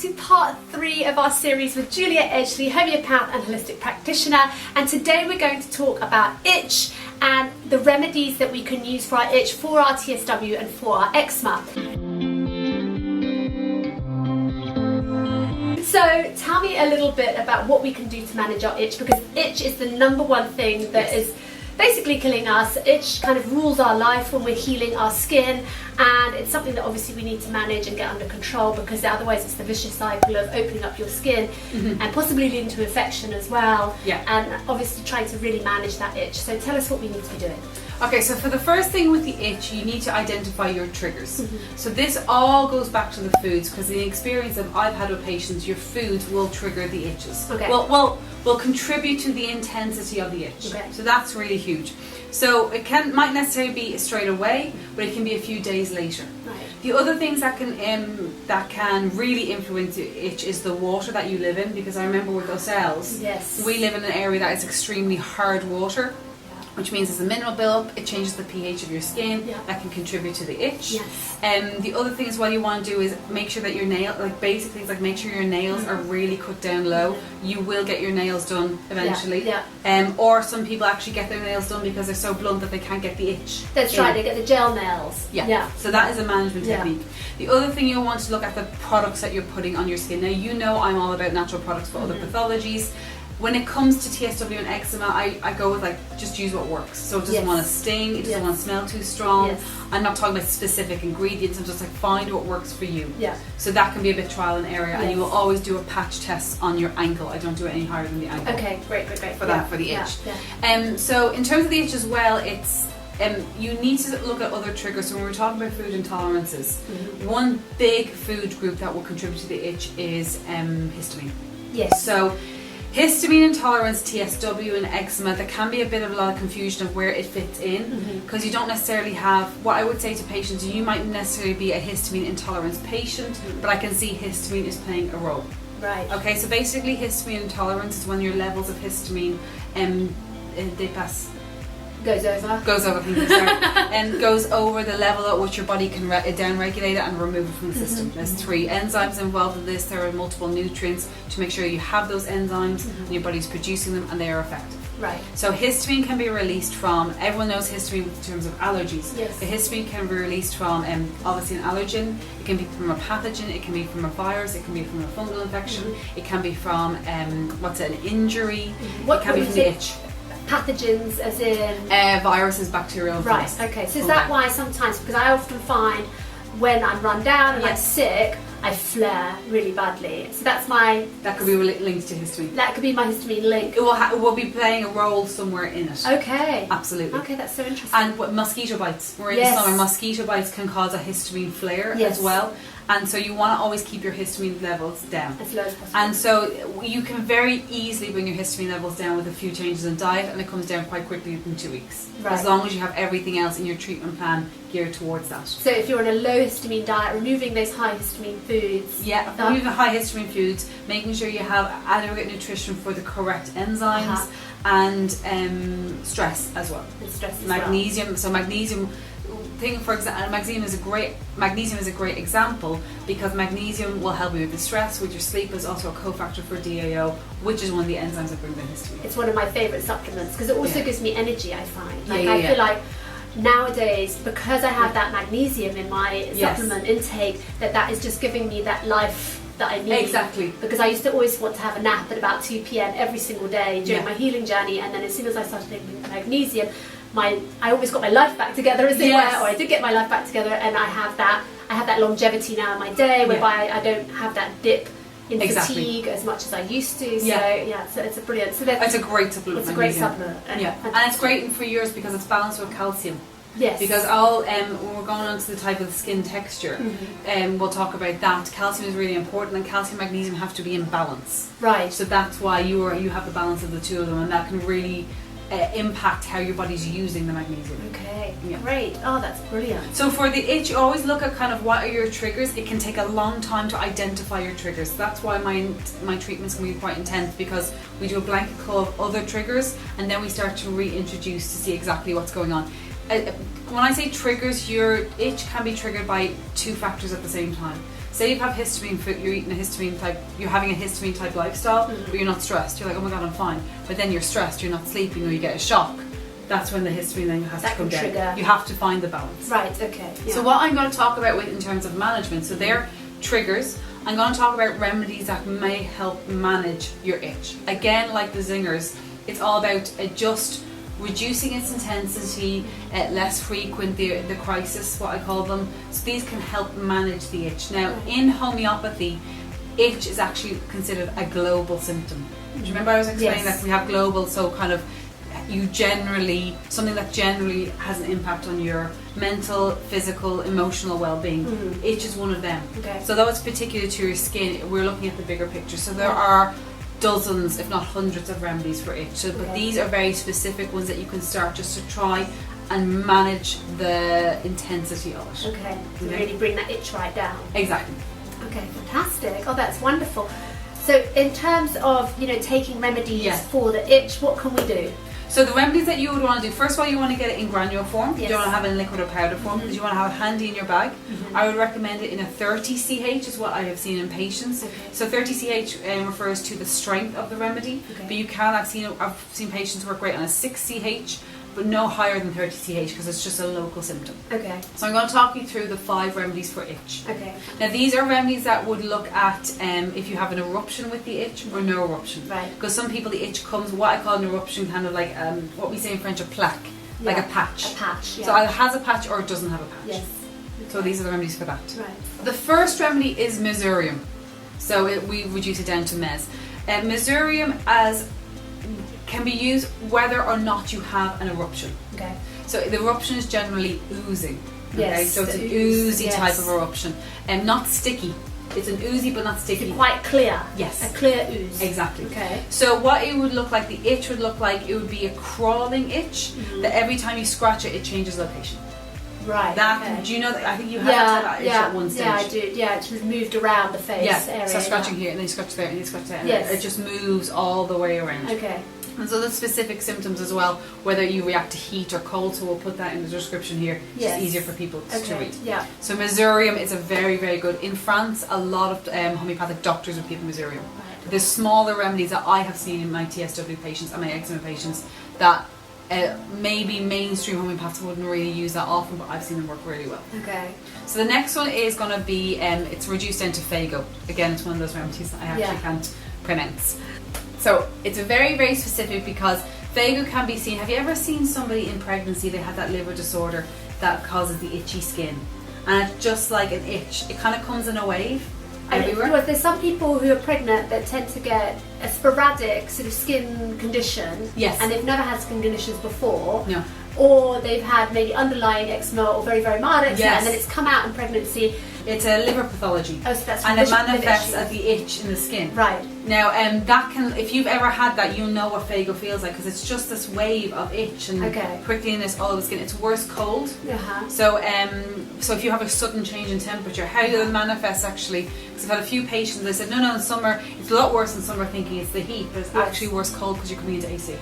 to part 3 of our series with Juliet Edgley, homeopath and holistic practitioner, and today we're going to talk about itch and the remedies that we can use for our itch, for our TSW and for our eczema. So tell me a little bit about what we can do to manage our itch, because itch is the #1 thing that is basically killing us. Itch kind of rules our life when we're healing our skin, and it's something that obviously we need to manage and get under control, because otherwise it's the vicious cycle of opening up your skin and possibly leading to infection as well, and obviously trying to really manage that itch. So tell us what we need to be doing. Okay, so for the first thing with the itch, you need to identify your triggers. So this all goes back to the foods, because the experience that I've had with patients, your foods will trigger the itches. Okay. Will contribute to the intensity of the itch. Okay. So that's really huge. So it might necessarily be straight away, but it can be a few days later. Right. The other things that can really influence the itch is the water that you live in, because I remember with ourselves, we live in an area that is extremely hard water, which means there's a mineral buildup. It changes the pH of your skin. That can contribute to the itch. The other thing as well you want to do is make sure that your basic things like make sure your nails are really cut down low. You will get your nails done eventually. Or some people actually get their nails done because they're so blunt that they can't get the itch. That's right, they get the gel nails. So that is a management technique. The other thing you'll want to look at the products that you're putting on your skin. Now you know I'm all about natural products for other pathologies. When it comes to TSW and eczema, I go with just use what works. So it doesn't want to sting, it doesn't want to smell too strong. I'm not talking about specific ingredients, I'm just find what works for you. So that can be a bit trial and error, and you will always do a patch test on your ankle. I don't do it any higher than the ankle. Okay, great. For the itch. So in terms of the itch as well, it's you need to look at other triggers. So when we're talking about food intolerances, one big food group that will contribute to the itch is histamine. So histamine intolerance, TSW and eczema, there can be a lot of confusion of where it fits in, because you don't necessarily have, what I would say to patients, you might necessarily be a histamine intolerance patient, but I can see histamine is playing a role. Right. Okay, so basically histamine intolerance is when your levels of histamine goes over the level at which your body can down-regulate it and remove it from the system. There's 3 enzymes involved in this. There are multiple nutrients to make sure you have those enzymes and your body's producing them and they are effective. Right. So histamine can be released from, everyone knows histamine in terms of allergies. The histamine can be released from obviously an allergen, it can be from a pathogen, it can be from a virus, it can be from a fungal infection, it can be from an injury, it can be from the itch. Pathogens as in? Viruses, bacterial. Right, okay. So is that why sometimes, because I often find when I'm run down and I'm sick, I flare really badly. So that's my... That could be linked to histamine. That could be my histamine link. It will be playing a role somewhere in it. Okay. Absolutely. Okay, that's so interesting. And mosquito bites. We're in the summer. Mosquito bites can cause a histamine flare as well. And so you want to always keep your histamine levels down. As low as possible. And so you can very easily bring your histamine levels down with a few changes in diet, and it comes down quite quickly within 2 weeks. Right. As long as you have everything else in your treatment plan geared towards that. So if you're on a low histamine diet, removing those high histamine foods. Removing the high histamine foods, making sure you have adequate nutrition for the correct enzymes, and stress as well. And stress as magnesium. well. So magnesium. For example, magnesium is a great example, because magnesium will help you with the stress, with your sleep. Is also a cofactor for DAO, which is one of the enzymes that bring the histamine. It's one of my favourite supplements because it also gives me energy. I find I feel like nowadays, because I have that magnesium in my supplement intake, that is just giving me that life that I need. Exactly. Because I used to always want to have a nap at about 2 p.m. every single day during my healing journey, and then as soon as I started taking magnesium, I always got my life back together, as it were, or I did get my life back together, and I have that longevity now in my day, whereby I don't have that dip in fatigue as much as I used to. So it's a brilliant. So it's a great supplement. It's a great supplement. And it's great for yours because it's balanced with calcium. Yes. Because when we're going on to the type of skin texture, we'll talk about that. Calcium is really important, and calcium and magnesium have to be in balance. Right. So that's why you have the balance of the two of them, and that can really impact how your body's using the magnesium. Okay, great. Oh, that's brilliant. So for the itch, you always look at kind of what are your triggers. It can take a long time to identify your triggers. That's why my treatments can be quite intense, because we do a blanket call of other triggers, and then we start to reintroduce to see exactly what's going on. When I say triggers, your itch can be triggered by 2 factors at the same time. say you have histamine food, you're eating a histamine type, you're having a histamine type lifestyle, but you're not stressed. You're like, oh my god, I'm fine. But then you're stressed, you're not sleeping, or you get a shock. That's when the histamine then has to come down. You have to find the balance. Right, okay. Yeah. So what I'm going to talk about in terms of management, so they're triggers. I'm going to talk about remedies that may help manage your itch. Again, like the zingers, it's all about just reducing its intensity, less frequent, the crisis, what I call them. So these can help manage the itch. Now, in homeopathy, itch is actually considered a global symptom. Do you remember I was explaining that we have global, so kind of something that generally has an impact on your mental, physical, emotional well-being. Itch is one of them. Okay. So though it's particular to your skin, we're looking at the bigger picture. So there are dozens, if not hundreds, of remedies for itch. So, but these are very specific ones that you can start just to try and manage the intensity of it. Okay. To really bring that itch right down. Exactly. Okay, fantastic. Oh, that's wonderful. So in terms of, taking remedies for the itch, what can we do? So the remedies that you would want to do, first of all, you want to get it in granule form. You don't want to have it in liquid or powder form, because you want to have it handy in your bag. I would recommend it in a 30 CH is what I have seen in patients. So 30 CH refers to the strength of the remedy, but you can, I've seen patients work great on a 6 CH, but no higher than 30 CH because it's just a local symptom. Okay. So I'm going to talk you through the 5 remedies for itch. Okay. Now these are remedies that would look at if you have an eruption with the itch or no eruption. Right. Because some people the itch comes, what I call an eruption, kind of like what we say in French, a plaque, like a patch. A patch, yeah. So either has a patch or it doesn't have a patch. Yes. Okay. So these are the remedies for that. Right. The first remedy is Missourium. So we reduce it down to Mez. Missourium can be used whether or not you have an eruption. Okay. So the eruption is generally oozing. Okay, Yes, so it's an ooze, oozy type of eruption, and not sticky. It's an oozy but not sticky. It's quite clear. Yes. A clear ooze. Exactly. Okay. So what it would look like, the itch would look like, it would be a crawling itch that every time you scratch it, it changes location. Right. Do you know that? I think you had that itch at one stage. Yeah, I do. Yeah, it's moved around the face area. So scratching here, and then you scratch there, and you scratch there, and Yes. it just moves all the way around. Okay. And so the specific symptoms as well, whether you react to heat or cold, so we'll put that in the description here. It's just easier for people to read. Yeah. So Missourium is a very, very good. In France, a lot of homeopathic doctors would give Missourium. Right. The smaller remedies that I have seen in my TSW patients and my eczema patients that maybe mainstream homeopaths wouldn't really use that often, but I've seen them work really well. Okay. So the next one is going to be, it's reduced down to Fago. Again, it's one of those remedies that I actually can't pronounce. So it's very, very specific because Fago can be seen. Have you ever seen somebody in pregnancy, they had that liver disorder that causes the itchy skin? And it's just like an itch. It kind of comes in a wave everywhere. There's some people who are pregnant that tend to get a sporadic sort of skin condition. Yes. And they've never had skin conditions before. No. Or they've had maybe underlying eczema or very, very mild eczema, Yes. and then it's come out in pregnancy. It's a liver pathology. Oh, so that's and it liver manifests issues. as the itch in the skin. Right. Now, that can, if you've ever had that, you'll know what Fago feels like, because it's just this wave of itch and prickliness all over the skin. It's worse cold. Uh-huh. So, so if you have a sudden change in temperature, how does it manifest actually? Because I've had a few patients, they said, no, in summer, it's a lot worse in summer thinking it's the heat, but it's actually worse cold because you're coming into AC.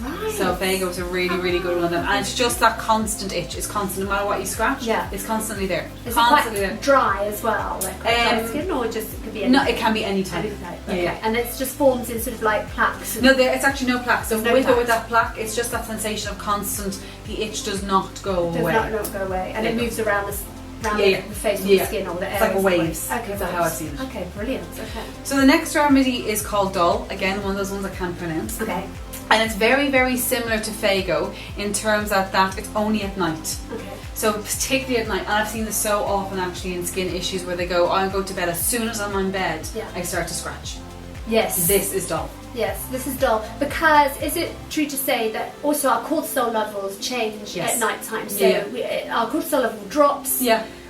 Right. So Fago is a really, really good one of them. And it's just that constant itch. It's constant, no matter what you scratch, Yeah. it's constantly there. Is Constantly it quite dry as well? Like dry skin, or just it could be any No, it can be any type. Okay. Yeah. And it's just forms in sort of like plaques. No, it's actually no plaque. So No with plaque. or without plaque, it's just that sensation of constant. The itch does not go Does away. not go away, and it moves around the face of Yeah. the skin or the It's areas. like waves. Okay, That's how I've seen it. Okay, brilliant. Okay. So the next remedy is called Dol. Again, one of those ones I can't pronounce. Okay. And it's very, very similar to Fago in terms that it's only at night. Okay. So particularly at night, and I've seen this so often actually in skin issues where they go, I'll go to bed, as soon as I'm in bed, I start to scratch. Yes. This is Dol. Yes, this is dull. Because is it true to say that also our cortisol levels change at night time? So our cortisol level drops,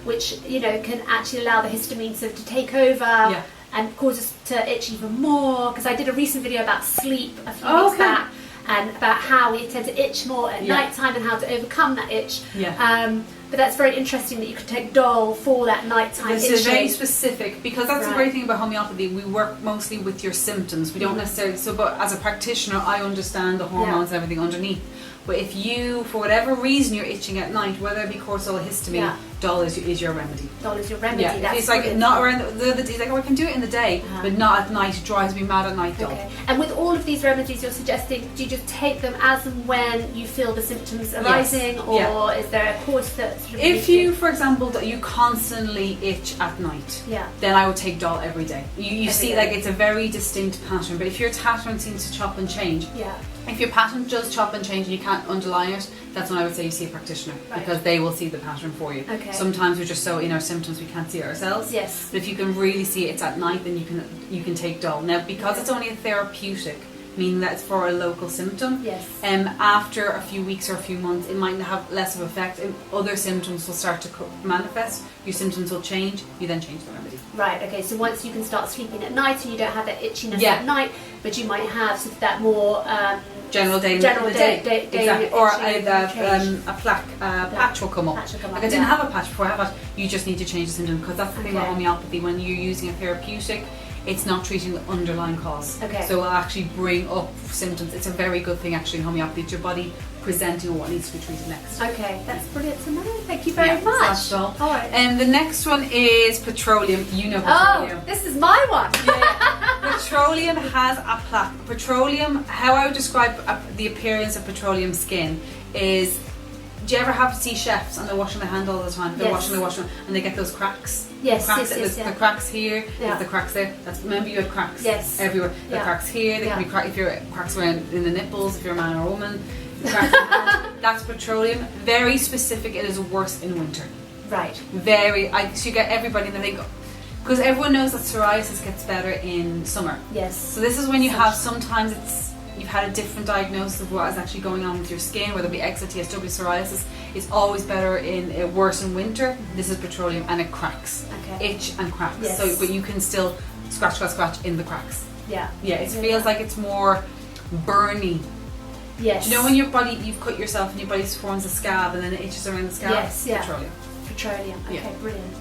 which can actually allow the histamine to take over and cause us to itch even more. Because I did a recent video about sleep a few weeks back, and about how we tend to itch more at night time and how to overcome that itch. But that's very interesting that you could take Dol for that nighttime itching. This is very specific, because that's the great thing about homeopathy. We work mostly with your symptoms. We don't necessarily, but as a practitioner, I understand the hormones and everything underneath. But if you, for whatever reason, you're itching at night, whether it be cortisol or histamine, Dol is your remedy. Dol is your remedy. Yeah, that's it's like not around the other days. Like, oh, I can do it in the day, but not at night. It drives me mad at night. Dol. Okay. And with all of these remedies you're suggesting, do you just take them as and when you feel the symptoms arising, or is there a course that? If you, for example, you constantly itch at night, then I would take Dol every day. You see, like, it's a very distinct pattern. But if your pattern seems to chop and change, if your pattern does chop and change and you can't underline it, that's when I would say you see a practitioner, because they will see the pattern for you. Okay. Sometimes we're just so in our symptoms we can't see it ourselves. Yes. But if you can really see it's at night, then you can take Dol. Now, because it's only a therapeutic, meaning that it's for a local symptom. Yes. After a few weeks or a few months, it might have less of effect. Other symptoms will start to manifest. Your symptoms will change. You then change the remedy. Right. Okay. So once you can start sleeping at night, and you don't have that itchiness at night, but you might have sort of that more general day exactly. Or a patch will come up. Like, I didn't have a patch before. You just need to change the symptom, because that's the thing about homeopathy. When you're using a therapeutic, it's not treating the underlying cause. Okay. So it'll actually bring up symptoms. It's a very good thing actually in homeopathy. It's your body presenting what needs to be treated next. Okay, that's brilliant to know. Thank you very much. That's all. Alright. And the next one is Petroleum. You know Petroleum. Oh, this is my one. Petroleum has a plaque. Petroleum, how I would describe the appearance of petroleum skin is, do you ever see chefs and they're washing their hand all the time? They're washing, and they get those cracks. Yes, the cracks here, there's the cracks there. Remember, you have cracks everywhere. The cracks here, they can be cracks if you're cracks around in the nipples, if you're a man or a woman. That's petroleum. Very specific. It is worse in winter. Right. So you get everybody and they think, because everyone knows that psoriasis gets better in summer. Yes. So this is when you have, sometimes you've had a different diagnosis of what is actually going on with your skin, whether it be eczema, TSW, psoriasis. It's always better worse in winter. This is petroleum, and it cracks. Okay. Itch and cracks. Yes. So, but you can still scratch in the cracks. Yeah. Yeah. It feels like it's more burny. Yes. You know when you've cut yourself and your body forms a scab and then it itches around the scab? Yes. Yeah. Petroleum. Okay, brilliant.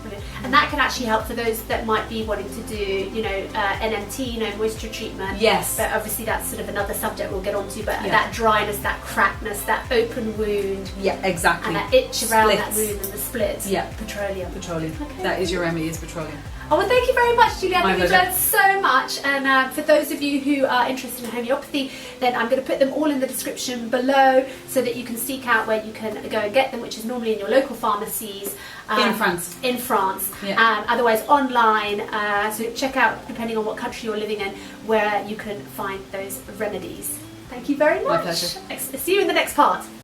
And that can actually help for those that might be wanting to do, NMT, moisture treatment. Yes. But obviously that's sort of another subject we'll get onto. But that dryness, that crackness, that open wound. Yeah, exactly. And that itch around that wound and the splits. Yeah. Petroleum. Okay. That is your remedy, is petroleum. Oh, well, thank you very much, Juliette. We've learned so much. And for those of you who are interested in homeopathy, then I'm going to put them all in the description below so that you can seek out where you can go and get them, which is normally in your local pharmacies. In France. Yeah. Otherwise online. So check out, depending on what country you're living in, where you can find those remedies. Thank you very much. My pleasure. See you in the next part.